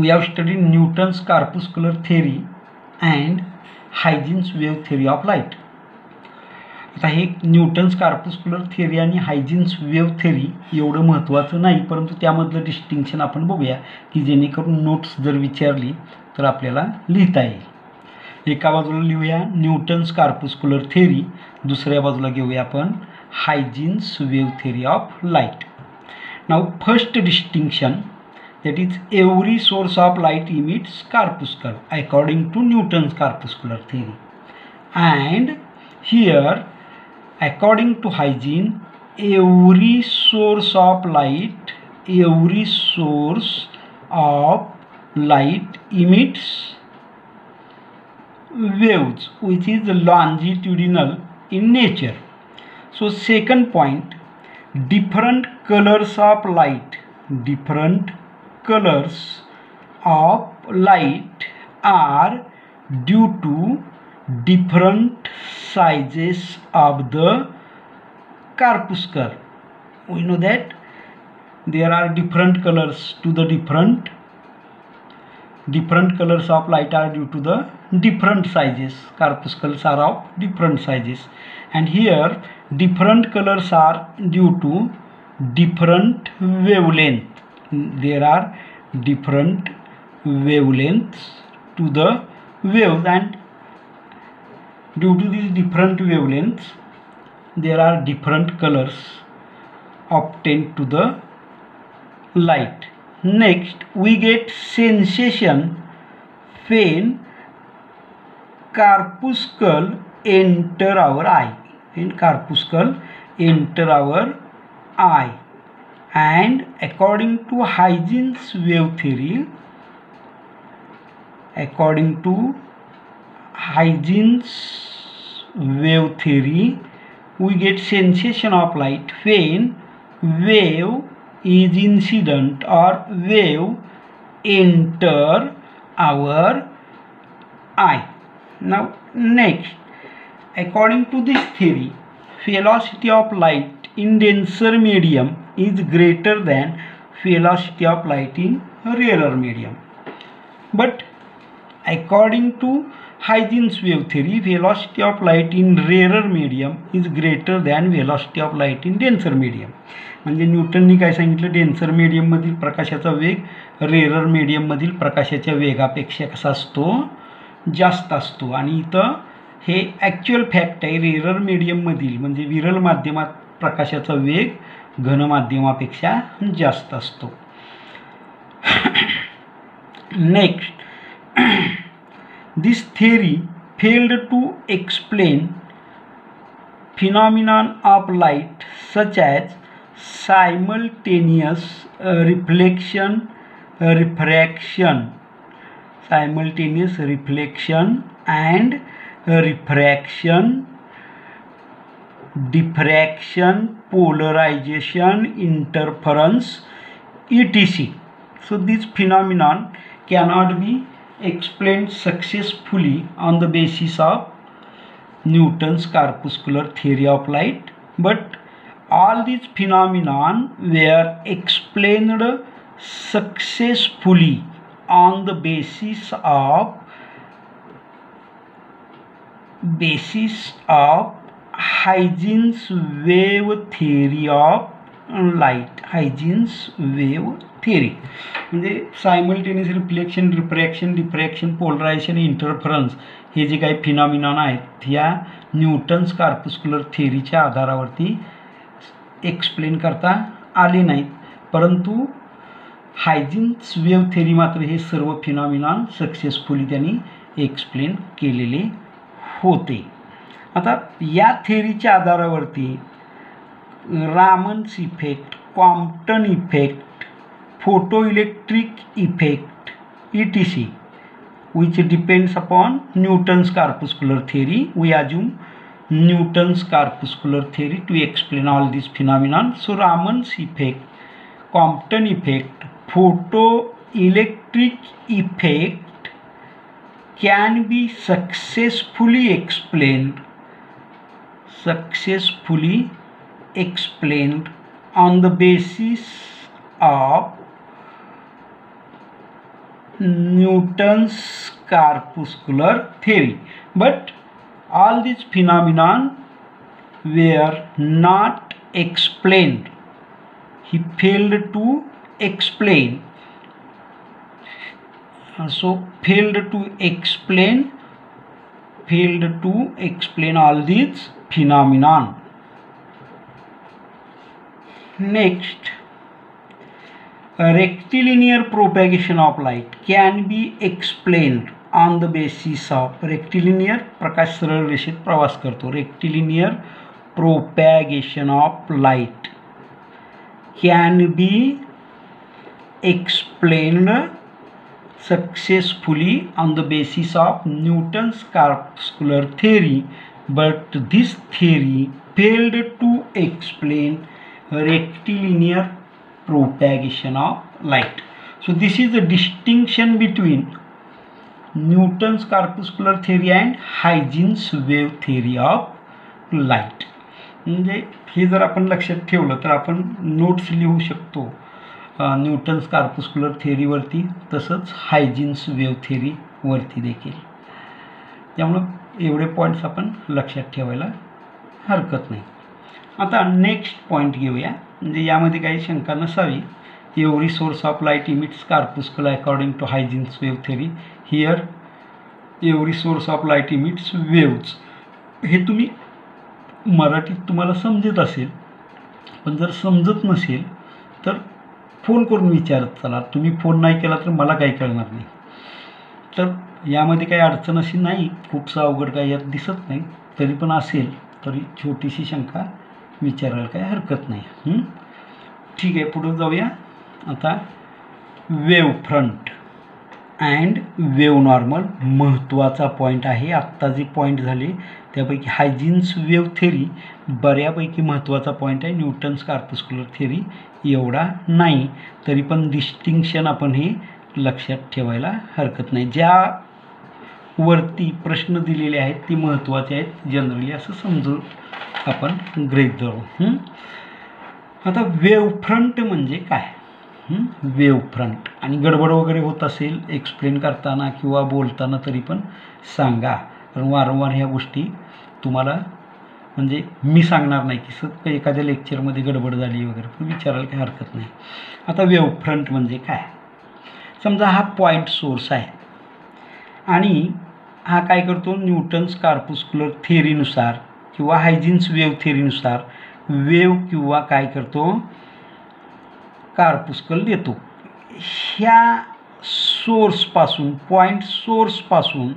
we have studied Newton's corpuscular theory and Huygens wave theory of light. आता हे Newton's कार्पस्क्युलर theory आणि हायजिन्स wave theory एवढं महत्त्वाचं नाही, परंतु त्यामधलं डिस्टिंक्शन आपण बघूया की जेणेकरून नोट्स जर विचारली तर आपल्याला लिहिता येईल. एका बाजूला लिहूया न्यूटन्स कार्पस्क्युलर थिअरी, दुसऱ्या बाजूला घेऊया आपण Huygens wave theory of light. Now first distinction, that is every source of light emits corpuscle according to Newton's corpuscular theory, and here according to Huygens every source of light emits waves which is longitudinal in nature. So second point, different colors of light are due to different sizes of the corpuscle. We know that there are different colors to the different colors of light are due to the different sizes. Corpuscles are of different sizes, and here different colors are due to different wavelength. There are different wavelengths to the waves, and due to these different wavelengths there are different colors obtained to the light. Next we get sensation when corpuscle enter our eye. And according to Huygens wave theory, we get sensation of light when wave is incident or wave enter our eye. Now next, according to this theory, velocity of light in denser medium is greater than velocity of light in rarer medium. But according to Huygens wave theory, velocity of light in rarer medium is greater than velocity of light in denser medium. म्हणजे न्यूटननी काय सांगितलं, denser medium मधील प्रकाशाचा वेग rarer medium मधील प्रकाशाच्या वेगापेक्षा कसा असतो, जास्त असतो. आणि इथं हे ॲक्च्युअल फॅक्ट आहे, रेरर मीडियम मधील म्हणजे विरल माध्यमात प्रकाशाचा वेग घन माध्यमापेक्षा जास्त असतो. Next, this theory failed to explain phenomenon of light such as simultaneous reflection and refraction, diffraction, polarization, interference, etc. So this phenomenon cannot be explained successfully on the basis of Newton's corpuscular theory of light, but all these phenomenon were explained successfully on the basis of Huygens wave theory of light. Huygens wave theory म्हणजे simultaneous reflection, refraction, diffraction, polarisation, interference हे जे काही phenomenon आहेत ह्या Newton's कार्पस्क्युलर थिअरीच्या आधारावरती explain करता आले नाहीत, परंतु हायजिन्स वेव्ह थिअरी मात्र हे सर्व फिनॉमिनॉन सक्सेसफुली त्यांनी एक्सप्लेन केलेले होते. आता या थिअरीच्या आधारावरती Raman's effect, Compton effect, photoelectric effect, etc., which depends upon Newton's corpuscular theory. We assume Newton's corpuscular theory to explain all these phenomenon. So Raman's effect, Compton effect, photoelectric effect can be successfully explained on the basis of Newton's corpuscular theory, but all these phenomena were not explained. He failed to explain. So failed to explain all these phenomenon. Next, a rectilinear propagation of light can be explained on the basis of rectilinear प्रकाश सरळ रेषेत प्रवास करतो. rectilinear propagation of light can be explained successfully on the basis of Newton's corpuscular theory, but this theory failed to explain rectilinear propagation of light. So this is the distinction between Newton's corpuscular theory and Huygens wave theory of light. म्हणजे हे जर आपण लक्षात ठेवलं तर आपण notes लिहू शकतो न्यूटन्स कार्पुस्कुलर थेअरीवरती, तसंच हायजिन्स वेव्ह थेअरीवरती देखील. त्यामुळं एवढे पॉईंट्स आपण लक्षात ठेवायला हरकत नाही. आता नेक्स्ट पॉईंट घेऊया, म्हणजे यामध्ये काही शंका नसावी. Every source of light emits corpuscular according to Huygens wave theory. Here every source of light emits waves. हे तुम्ही मराठीत तुम्हाला समजत असेल, पण जर समजत नसेल तर फोन करून विचारत चला. तुम्ही फोन नाही केला तर मला काही कळणार नाही. तर यामध्ये काही अडचण अशी नाही, खूपसा अवघड काही यात दिसत नाही. तरी पण असेल तरी छोटीशी शंका विचारायला काही हरकत नाही. ठीक आहे, पुढे जाऊया. आता wave front and wave normal महत्त्वाचा पॉईंट आहे. आत्ता जे पॉईंट झाले त्यापैकी हायजिन्स वेव्ह थेअरी बऱ्यापैकी महत्त्वाचा पॉईंट आहे. न्यूटन्स कार्पुस्कुलर थेअरी एवढा नाही, तरी पण डिस्टिंक्शन आपण हे लक्षात ठेवायला हरकत नाही. ज्या वरती प्रश्न दिलेले आहेत ती महत्त्वाचे आहेत जनरली, असं समजून आपण गृहीत धरू. आता वेव्ह फ्रंट म्हणजे काय? वेव्ह फ्रंट, आणि गडबड वगैरे होत असेल एक्सप्लेन करताना किंवा बोलताना तरी पण सांगा, कारण वारंवार ह्या गोष्टी तुम्हाला म्हणजे मी सांगणार नाही की एखाद्या लेक्चरमध्ये गडबड झाली वगैरे, पण विचारायला काही हरकत नाही. आता वेव्ह फ्रंट म्हणजे काय? समजा हा पॉईंट सोर्स आहे आणि हा काय करतो, न्यूटन्स कार्पुस्कुलर थेअरीनुसार किंवा हायजिन्स वेव्ह थेअरीनुसार वेव्ह किंवा काय करतो, कार्पुस्कल देतो. ह्या सोर्सपासून पॉईंट सोर्सपासून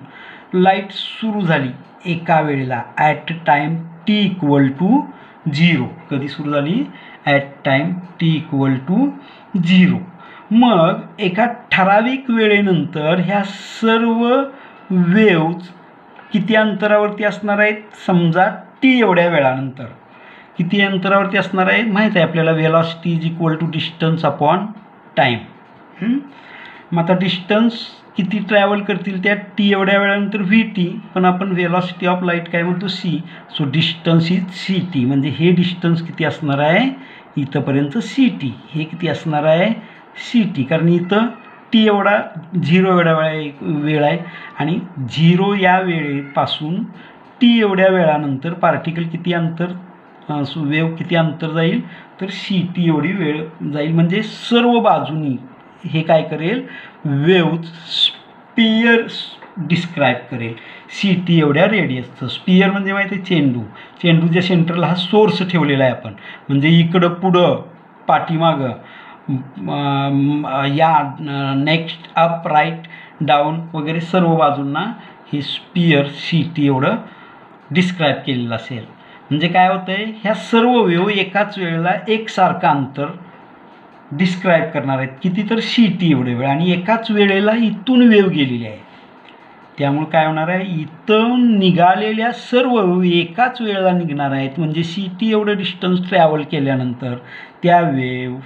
लाईट सुरू झाली एका वेळेला at time T equal to 0. कधी सुरू झाली? At time T equal to 0. मग एका ठराविक वेळेनंतर ह्या सर्व वेव्ज किती अंतरावरती असणार आहेत? समजा टी एवढ्या वेळानंतर किती अंतरावरती असणार आहे माहीत आहे आपल्याला. Velocity is equal to distance upon time. मग आता डिस्टन्स किती ट्रॅव्हल करतील त्या टी एवढ्या वेळानंतर व्ही टी, पण आपण वेलॉसिटी ऑफ लाईट काय म्हणतो? C. So distance is C T. म्हणजे हे डिस्टन्स किती असणार आहे इथंपर्यंत? C T. हे किती असणार आहे? C T. कारण इथं टी एवढा 0 एवढ्या वेळ आहे आणि 0 या वेळेपासून टी एवढ्या वेळानंतर पार्टिकल किती अंतर, वेव्ह किती अंतर जाईल? तर सी टी एवढी वेळ जाईल. म्हणजे सर्व बाजूनी हे काय करेल? वेव्ह स्पियर डिस्क्राईब करेल सी टी एवढ्या रेडियसचं. स्पियर म्हणजे माहिती आहे चेंडू. चेंडूच्या सेंटरला हा सोर्स ठेवलेला आहे आपण, म्हणजे इकडं पुढं पाठीमागं या नेक्स्ट अप राईट डाऊन वगैरे सर्व बाजूंना हे स्पियर सी टी एवढं डिस्क्राईब केलेलं असेल. म्हणजे काय होतं आहे, ह्या सर्व वेव्ह एकाच वेळेला एकसारखं अंतर डिस्क्राईब करणार आहेत. किती? तर सी टी एवढे वेळ, आणि एकाच वेळेला इथून वेव्ह गेलेली आहे. त्यामुळे काय होणार आहे, इथून निघालेल्या सर्व वेव्ह एकाच वेळेला निघणार आहेत. म्हणजे सी टी एवढं डिस्टन्स ट्रॅव्हल केल्यानंतर त्या वेव्ह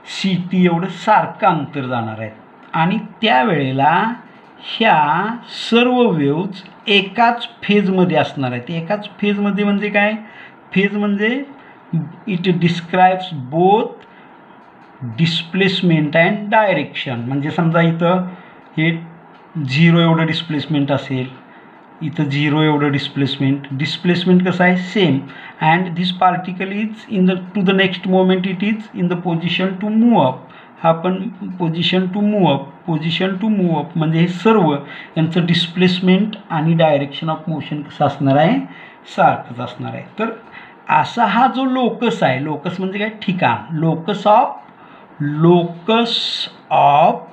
सी टी एवढं सारखं अंतर जाणार आहेत, आणि त्यावेळेला ह्या सर्व वेव्ज एकाच फेजमध्ये असणार आहेत. एकाच फेजमध्ये म्हणजे काय? फेज म्हणजे it describes both displacement and direction. म्हणजे समजा इथं हे 0 एवढं डिस्प्लेसमेंट असेल, इथं 0 एवढं डिस्प्लेसमेंट कसं आहे same, and this particle is in the to the next moment it is in the position to move up. हा पण पोझिशन टू मूव्ह अप म्हणजे हे सर्व यांचं डिस्प्लेसमेंट आणि डायरेक्शन ऑफ मोशन कसं असणार आहे, सारखंच असणार आहे. तर असा हा जो लोकस आहे, लोकस म्हणजे काय ठिकाण, locus of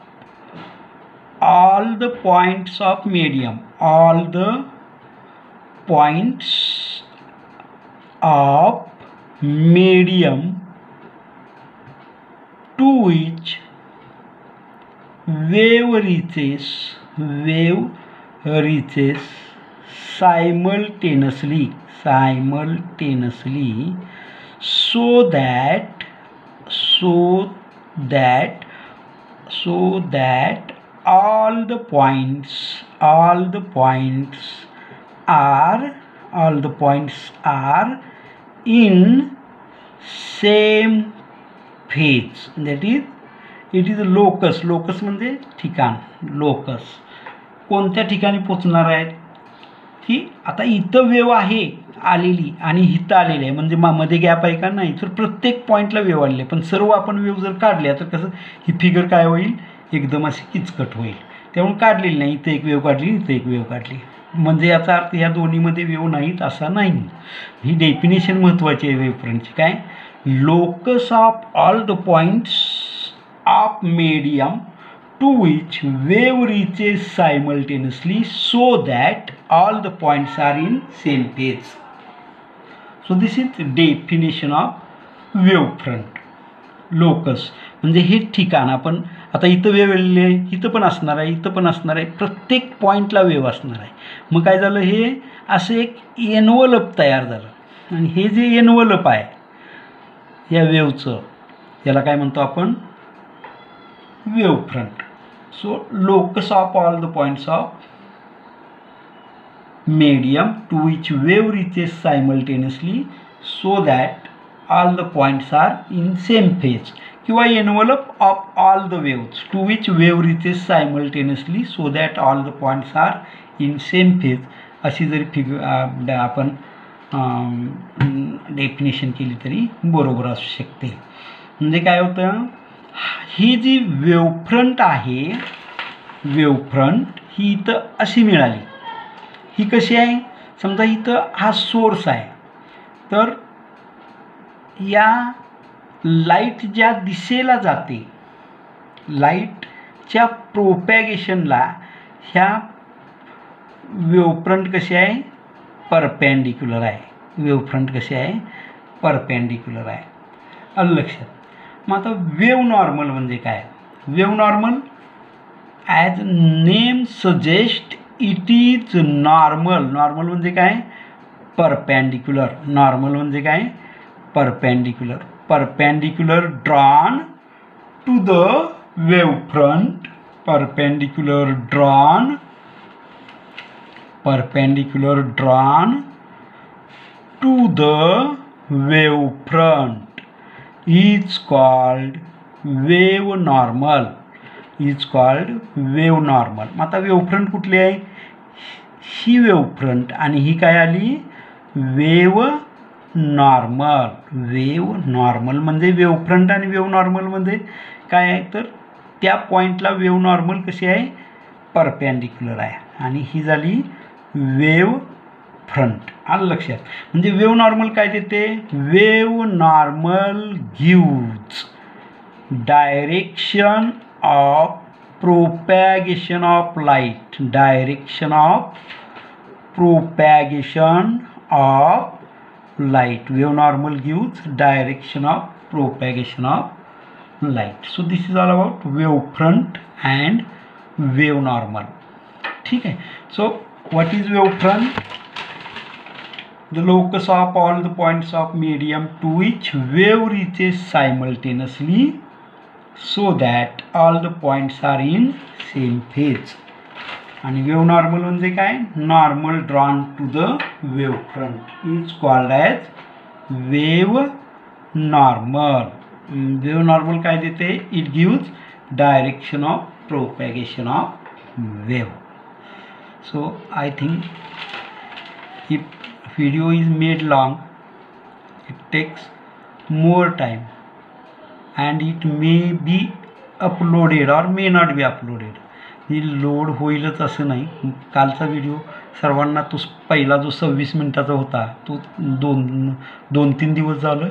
all the points of medium, all the points of medium to which wave reaches simultaneously so that all the points are in same phase. that is it is locus म्हणजे ठिकाण. Locus कोणत्या ठिकाणी पोचणार आहे, की आता इथं wave आहे आलेली आणि इथं आलेली आहे, म्हणजे मध्ये गॅप आहे का नाही, तर प्रत्येक पॉईंटला वेव आलेली आहे. पण सर्व आपण वेव जर काढल्या तर कसं ही फिगर काय होईल, एकदम अशी किचकट होईल. त्यामुळे काढलेली नाही, इथं एक वेव काढली, इथं एक वेव काढली, म्हणजे याचा अर्थ ह्या दोन्हीमध्ये वेव नाहीत असा नाही. ही डेफिनेशन महत्त्वाची आहे वेव फ्रंटची. काय, locus of all the points of medium to which wave reaches simultaneously so that all the points are in same phase. So this is the definition of wave front. Locus म्हणजे हे ठिकाण. आपण आता इथं wave आलेली आहे, इथं पण असणार आहे, इथं पण असणार आहे, प्रत्येक पॉईंटला वेव असणार आहे. मग काय झालं, हे असं एक एनवलप तयार झालं, आणि हे जे एनवलप आहे या वेवचं, याला काय म्हणतो आपण, wave front. So locus of all the points of medium to which wave reaches simultaneously so that all the points are in same phase, किंवा envelope of all the waves to which wave reaches simultaneously so that all the points are in same phase. अशी जरी आपण definition केली तरी बरोबर असू शकते. म्हणजे काय होतं, ही जी वेवफ्रंट आहे, वेवफ्रंट ही इथं अशी मिळाली. ही कशी आहे, समजा इथं हा सोर्स आहे, तर या लाईट ज्या दिशेला जाते, लाईटच्या प्रोपॅगेशनला ह्या वेवफ्रंट कशी आहे, परपेंडिक्युलर आहे. वेवफ्रंट कशी आहे, परपेंडिक्युलर आहे. आलं लक्षात. मग आता वेव नॉर्मल म्हणजे काय, wave normal as name suggest it is normal. Normal म्हणजे काय, परपेंडिक्युलर. नॉर्मल म्हणजे काय, perpendicular. Perpendicular drawn to the wavefront, perpendicular drawn to the wavefront is called wave normal. मग आता वेवफ्रंट कुठली आहे, ही वेवफ्रंट, आणि ही काय आली, वेव नॉर्मल. वेव नॉर्मल म्हणजे वेवफ्रंट आणि वेव नॉर्मल म्हणजे काय आहे, तर त्या पॉईंटला वेव नॉर्मल कशी आहे, परपेंडिक्युलर आहे, आणि ही झाली वेव फ्रंट. आलं लक्षात. म्हणजे वेव नॉर्मल काय देते, wave normal gives direction of propagation of light, direction of propagation of light. Wave normal gives direction of propagation of light. So this is all about wave front and wave normal. ठीक आहे. So what is wave front, the locus of all the points of medium to which wave reaches simultaneously so that all the points are in same phase. आणि wave normal म्हणजे काय, normal drawn to the wave front is called as wave normal. Wave normal काय देते, it gives direction of propagation of wave. So I think if video is made long, it takes more time and it may be uploaded or may not be uploaded. He load होईलच असं नाही. कालचा video सर्वांना तो पहिला जो 26 मिनिटाचा होता तो दोन तीन दिवस झालं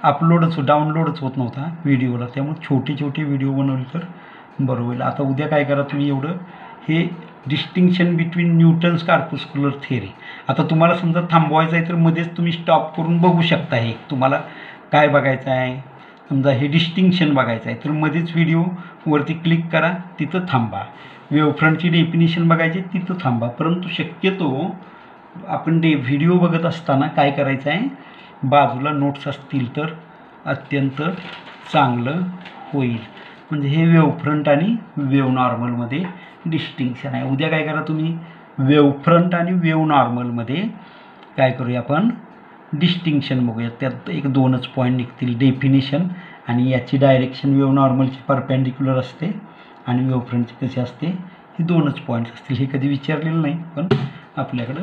डाउनलोडच होत नव्हता व्हिडिओला. त्यामुळे छोटे व्हिडिओ बनवले तर बरं होईल. आता उद्या काय करा तुम्ही, एवढं हे डिस्टिंक्शन बिटवीन न्यूटन्स कॉर्पस्क्युलर थिअरी. आता तुम्हाला समजा थांबवायचं आहे तर मध्येच तुम्ही स्टॉप करून बघू शकता. हे तुम्हाला काय बघायचं आहे, समजा हे डिस्टिंक्शन बघायचं आहे तर मध्येच व्हिडिओवरती क्लिक करा, तिथं थांबा. वेवफ्रंटची डेफिनेशन बघायची तिथं थांबा. परंतु शक्यतो आपण व्हिडिओ बघत असताना काय करायचं आहे, बाजूला नोट्स असतील तर अत्यंत चांगलं होईल. म्हणजे हे वेवफ्रंट आणि वेव नॉर्मलमध्ये डिस्टिंक्शन आहे. उद्या काय करा तुम्ही, वेवफ्रंट आणि वेव नॉर्मलमध्ये काय करूया आपण, डिस्टिंक्शन बघूया. त्यात 1-2च पॉईंट निघतील, डेफिनेशन आणि याची डायरेक्शन वेव नॉर्मलची परपेंडिक्युलर असते आणि वेवफ्रंटची कशी असते, हे 2च पॉईंट्स असतील. हे कधी विचारलेलं नाही पण आपल्याकडं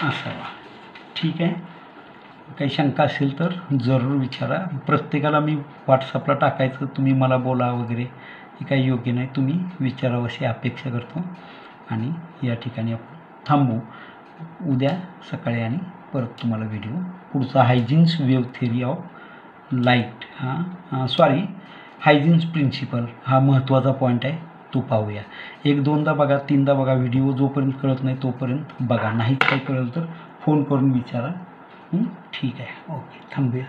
असावा. ठीक आहे. काही शंका असेल तर जरूर विचारा. प्रत्येकाला मी व्हॉट्सअपला टाकायचं तुम्ही मला बोला वगैरे हे काही योग्य नाही. तुम्ही विचारावं अशी अपेक्षा करतो आणि या ठिकाणी आपण थांबू. उद्या सकाळी आणि परत तुम्हाला व्हिडिओ पुढचा Huygens wave theory of light Huygens principle हा महत्त्वाचा पॉईंट आहे, तो पाहूया. 1-2दा बघा, 3दा बघा व्हिडिओ. जोपर्यंत कळत नाही तोपर्यंत बघा. नाहीच काही कळलं तर फोन करून विचारा. ठीक आहे. ओके, थांबूया.